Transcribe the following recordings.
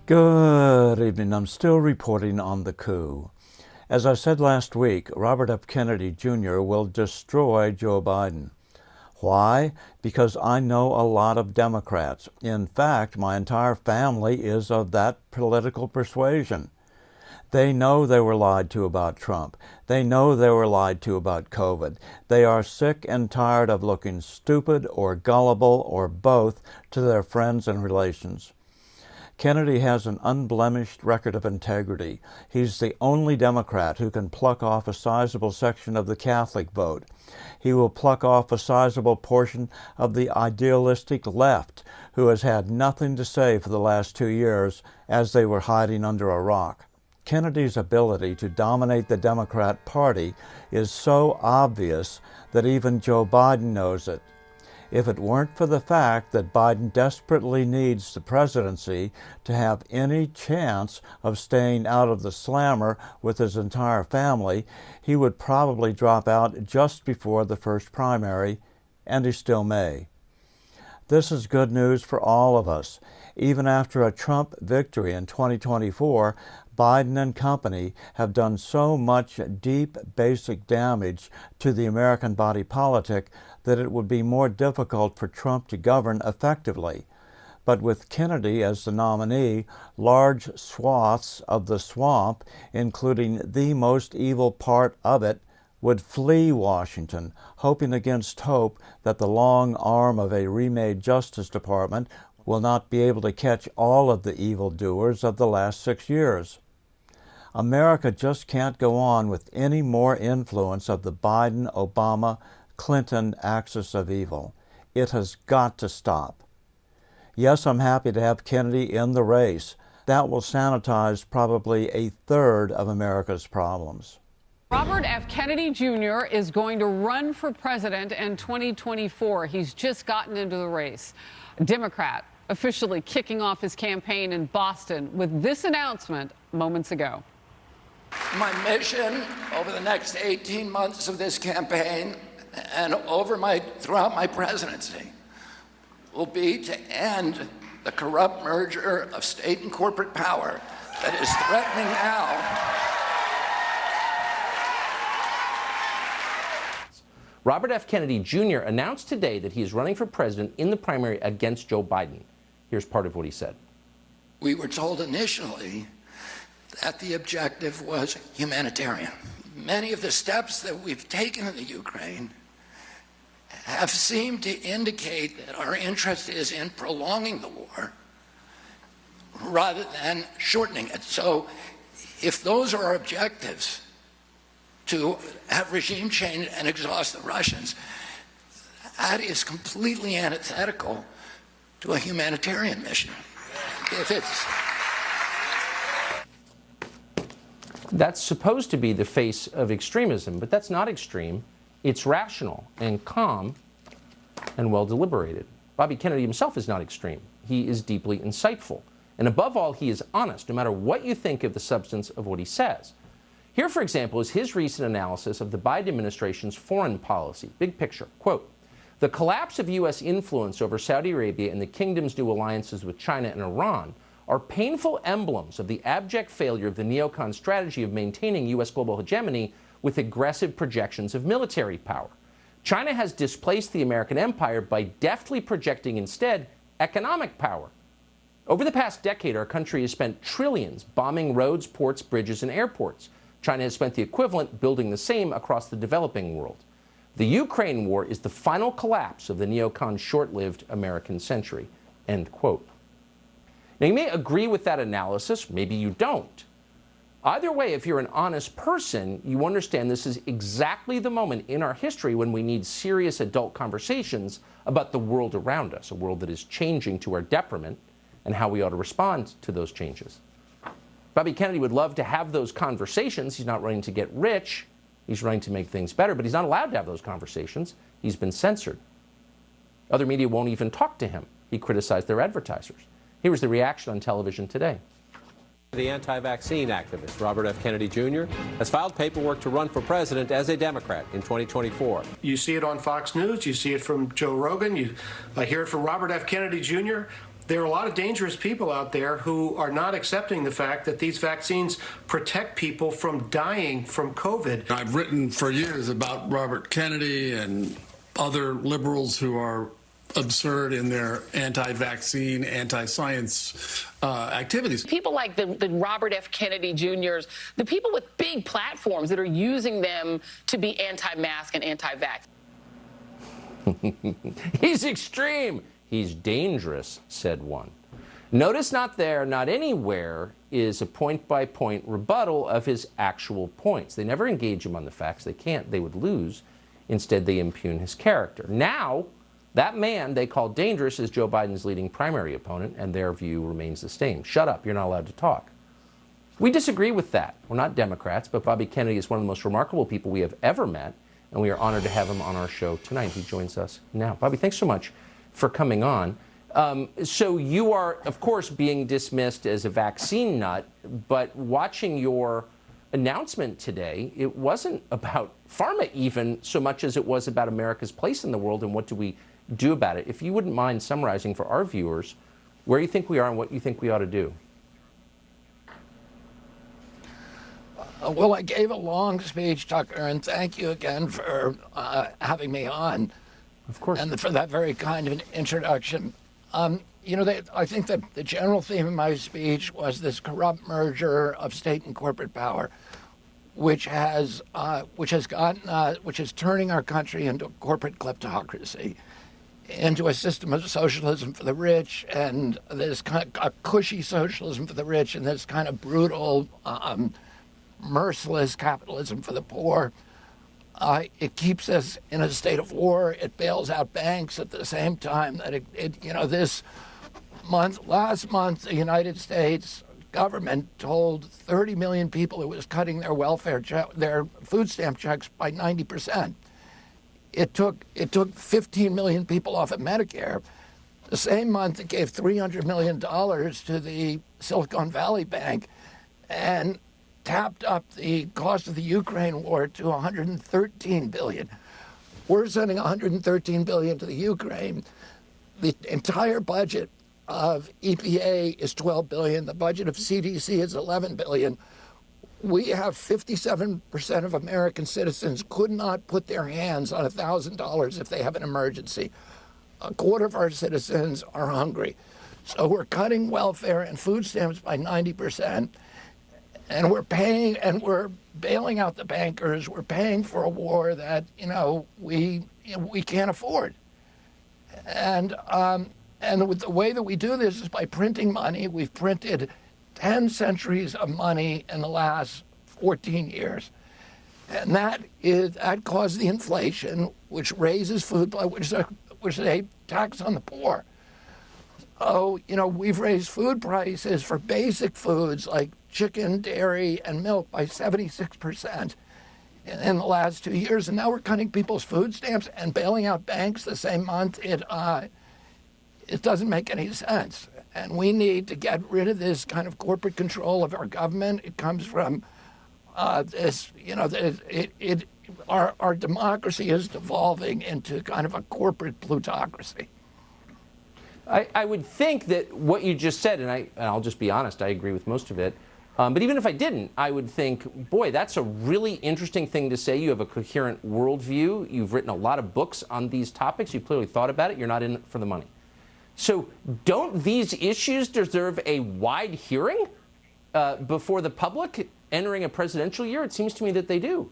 Good evening. I'm still reporting on the coup. As I said last week, Robert F. Kennedy Jr. will destroy Joe Biden. Why? Because I know a lot of Democrats. In fact, my entire family is of that political persuasion. They know they were lied to about Trump. They know they were lied to about COVID. They are sick and tired of looking stupid or gullible or both to their friends and relations. Kennedy has an unblemished record of integrity. He's the only Democrat who can pluck off a sizable section of the Catholic vote. He will pluck off a sizable portion of the idealistic left, who has had nothing to say for the last 2 years as they were hiding under a rock. Kennedy's ability to dominate the Democrat Party is so obvious that even Joe Biden knows it. If it weren't for the fact that Biden desperately needs the presidency to have any chance of staying out of the slammer with his entire family, he would probably drop out just before the first primary, and he still may. This is good news for all of us. Even after a Trump victory in 2024, Biden and company have done so much deep, basic damage to the American body politic that it would be more difficult for Trump to govern effectively. But with Kennedy as the nominee, large swaths of the swamp, including the most evil part of it, would flee Washington, hoping against hope that the long arm of a remade Justice Department will not be able to catch all of the evildoers of the last 6 years. America just can't go on with any more influence of the Biden, Obama, Clinton axis of evil. It has got to stop. Yes, I'm happy to have Kennedy in the race. That will sanitize probably a third of America's problems. Robert F. Kennedy Jr. is going to run for president in 2024. He's just gotten into the race. A Democrat officially kicking off his campaign in Boston with this announcement moments ago. My mission over the next 18 months of this campaign and throughout my presidency will be to end the corrupt merger of state and corporate power that is threatening now. Robert F. Kennedy Jr. announced today that he is running for president in the primary against Joe Biden. Here's part of what he said. We were told initially that the objective was humanitarian. Many of the steps that we've taken in the Ukraine have seemed to indicate that our interest is in prolonging the war rather than shortening it. So if those are our objectives, to have regime change and exhaust the Russians, that is completely antithetical to a humanitarian mission. That's supposed to be the face of extremism, but that's not extreme. It's rational and calm and well deliberated. Bobby Kennedy himself is not extreme. He is deeply insightful. And above all, he is honest, no matter what you think of the substance of what he says. Here, for example, is his recent analysis of the Biden administration's foreign policy. Big picture. Quote, the collapse of U.S. influence over Saudi Arabia and the kingdom's new alliances with China and Iran are painful emblems of the abject failure of the neocon strategy of maintaining U.S. global hegemony with aggressive projections of military power. China has displaced the American empire by deftly projecting instead economic power. Over the past decade, our country has spent trillions bombing roads, ports, bridges, and airports. China has spent the equivalent building the same across the developing world. The Ukraine war is the final collapse of the neocon short-lived American century. End quote. Now, you may agree with that analysis, maybe you don't. Either way, if you're an honest person, you understand this is exactly the moment in our history when we need serious adult conversations about the world around us, a world that is changing to our detriment, and how we ought to respond to those changes. Bobby Kennedy would love to have those conversations. He's not running to get rich. He's running to make things better, but he's not allowed to have those conversations. He's been censored. Other media won't even talk to him. He criticized their advertisers. Here was the reaction on television today. The anti-vaccine activist, Robert F. Kennedy Jr., has filed paperwork to run for president as a Democrat in 2024. You see it on Fox News. You see it from Joe Rogan. You hear it from Robert F. Kennedy Jr. there are a lot of dangerous people out there who are not accepting the fact that these vaccines protect people from dying from COVID. I've written for years about Robert Kennedy and other liberals who are absurd in their anti-vaccine, anti-science activities. People like the Robert F. Kennedy Jr.'s, the people with big platforms that are using them to be anti-mask and anti-vax. He's extreme. He's dangerous, said one. Notice not there, not anywhere is a point-by-point rebuttal of his actual points. They never engage him on the facts. They can't. They would lose. Instead, they impugn his character. Now, that man they call dangerous is Joe Biden's leading primary opponent, and their view remains the same. Shut up, you're not allowed to talk. We disagree with that. We're not Democrats, but Bobby Kennedy is one of the most remarkable people we have ever met, and we are honored to have him on our show tonight. He joins us now. Bobby, thanks so much for coming on. So you are, of course, being dismissed as a vaccine nut, but watching your announcement today, it wasn't about pharma even so much as it was about America's place in the world and what do we do about it. If you wouldn't mind summarizing for our viewers where you think we are and what you think we ought to do. Well, I gave a long speech, Tucker, and thank you again for having me on. Of course. And for that very kind of an introduction. You know, I think that the general theme of my speech was this corrupt merger of state and corporate power, which is turning our country into a corporate kleptocracy, into a system of socialism for the rich, and this kind of a cushy socialism for the rich, and this kind of brutal, merciless capitalism for the poor. It keeps us in a state of war. It bails out banks at the same time that last month, the United States government told 30 million people it was cutting their their food stamp checks by 90%. It took 15 million people off of Medicare. The same month, it gave $300 million to the Silicon Valley Bank and tapped up the cost of the Ukraine war to $113 billion. We're sending $113 billion to the Ukraine. The entire budget of EPA is $12 billion. The budget of CDC is $11 billion. We have 57% of American citizens could not put their hands on $1,000 if they have an emergency. A quarter of our citizens are hungry. So we're cutting welfare and food stamps by 90%. And we're bailing out the bankers. We're paying for a war that, we can't afford. And with the way that we do this is by printing money. We've printed 10 centuries of money in the last 14 years. And that caused the inflation, which raises food, which is a tax on the poor. So, we've raised food prices for basic foods like chicken, dairy, and milk by 76% in the last 2 years. And now we're cutting people's food stamps and bailing out banks the same month. It doesn't make any sense. And we need to get rid of this kind of corporate control of our government. It comes from our democracy is devolving into kind of a corporate plutocracy. I would think that what you just said, and I'll just be honest, I agree with most of it. But even if I didn't, I would think, boy, that's a really interesting thing to say. You have a coherent worldview. You've written a lot of books on these topics. You've clearly thought about it. You're not in it for the money. So don't these issues deserve a wide hearing before the public entering a presidential year? It seems to me that they do.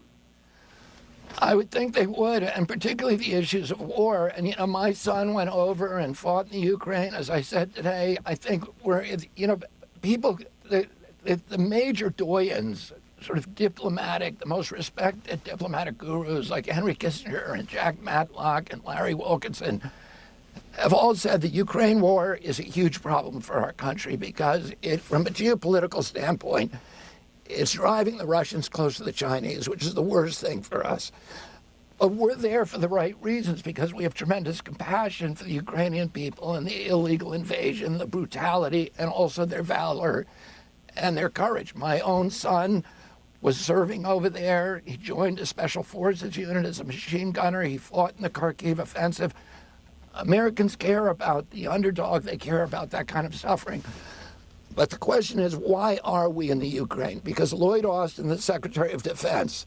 I would think they would, and particularly the issues of war. And, my son went over and fought in the Ukraine, as I said today. I think people... The major doyens, sort of diplomatic, the most respected diplomatic gurus like Henry Kissinger and Jack Matlock and Larry Wilkinson have all said the Ukraine war is a huge problem for our country because from a geopolitical standpoint, it's driving the Russians close to the Chinese, which is the worst thing for us. But we're there for the right reasons because we have tremendous compassion for the Ukrainian people and the illegal invasion, the brutality, and also their valor and their courage. My own son was serving over there. He joined a special forces unit as a machine gunner. He fought in the Kharkiv offensive. Americans care about the underdog. They care about that kind of suffering. But the question is, why are we in the Ukraine? Because Lloyd Austin, the Secretary of Defense,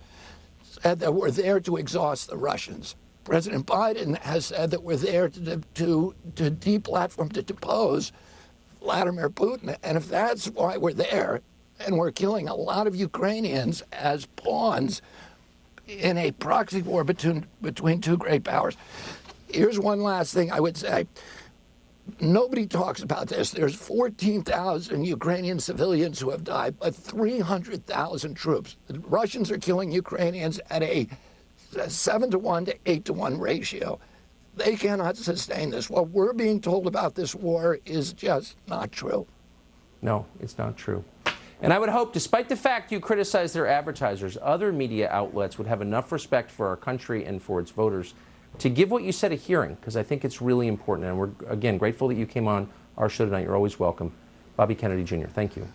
said that we're there to exhaust the Russians. President Biden has said that we're there to deplatform, to depose Vladimir Putin. And if that's why we're there, and we're killing a lot of Ukrainians as pawns in a proxy war between two great powers. Here's one last thing I would say. Nobody talks about this. There's 14,000 Ukrainian civilians who have died, but 300,000 troops. The Russians are killing Ukrainians at a 7-to-1 to 8-to-1 ratio. They cannot sustain this. What we're being told about this war is just not true. No, it's not true. And I would hope, despite the fact you criticize their advertisers, other media outlets would have enough respect for our country and for its voters to give what you said a hearing, because I think it's really important. And we're, again, grateful that you came on our show tonight. You're always welcome. Bobby Kennedy Jr., thank you.